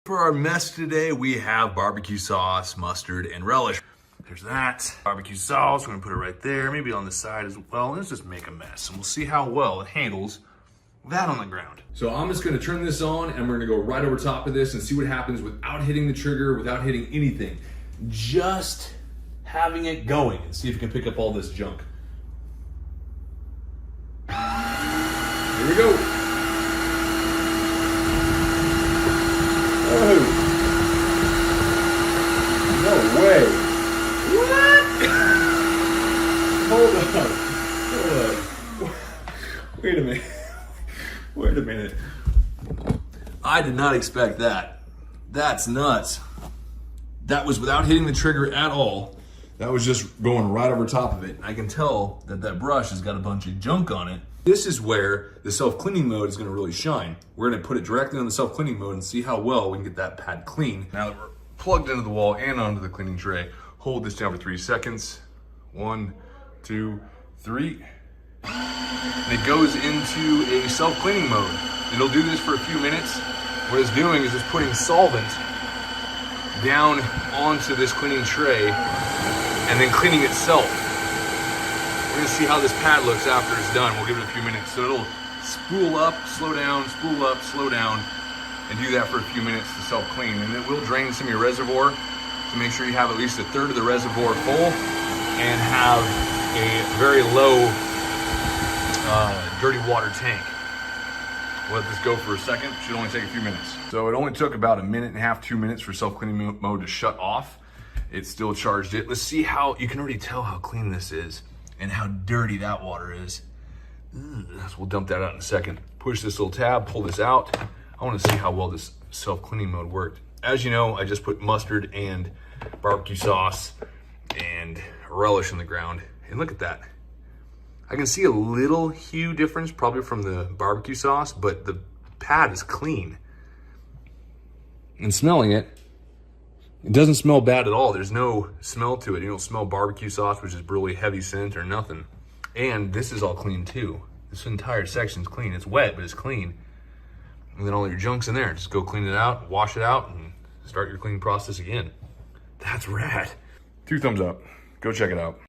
For our mess today, we have barbecue sauce, mustard, and relish. There's that. Barbecue sauce, we're gonna put it right there, maybe on the side as well. Let's just make a mess, and we'll see how well it handles that on the ground. So I'm just gonna turn this on and we're gonna go right over top of this and see what happens without hitting the trigger, without hitting anything. Just having it going and see if it can pick up all this junk. Here we go. Oh, no way. What? Hold on. Wait a minute. Wait a minute. I did not expect that. That's nuts. That was without hitting the trigger at all. That was just going right over top of it. I can tell that that brush has got a bunch of junk on it. This is where the self-cleaning mode is gonna really shine. We're gonna put it directly on the self-cleaning mode and see how well we can get that pad clean. Now that we're plugged into the wall and onto the cleaning tray, hold this down for 3 seconds. 1, 2, 3. And it goes into a self-cleaning mode. It'll do this for a few minutes. What it's doing is it's putting solvent down onto this cleaning tray and then cleaning itself. We're gonna see how this pad looks after it's done. We'll give it a few minutes. So it'll spool up, slow down, spool up, slow down, and do that for a few minutes to self-clean. And it will drain some of your reservoir to make sure you have at least a third of the reservoir full and have a very low dirty water tank. We'll let this go for a second. Should only take a few minutes. So it only took about 1.5 minutes, 2 minutes for self-cleaning mode to shut off. It still charged it. Let's see how, you can already tell how clean this is and how dirty that water is. So we'll dump that out in a second. Push this little tab, pull this out. I wanna see how well this self-cleaning mode worked. As you know, I just put mustard and barbecue sauce and relish in the ground. And look at that. I can see a little hue difference, probably from the barbecue sauce, but the pad is clean. And smelling it, it doesn't smell bad at all. There's no smell to it. You don't smell barbecue sauce, which is really heavy scent or nothing. And this is all clean too. This entire section's clean. It's wet, but it's clean. And then all your junk's in there. Just go clean it out, wash it out, and start your cleaning process again. That's rad. 2 thumbs up. Go check it out.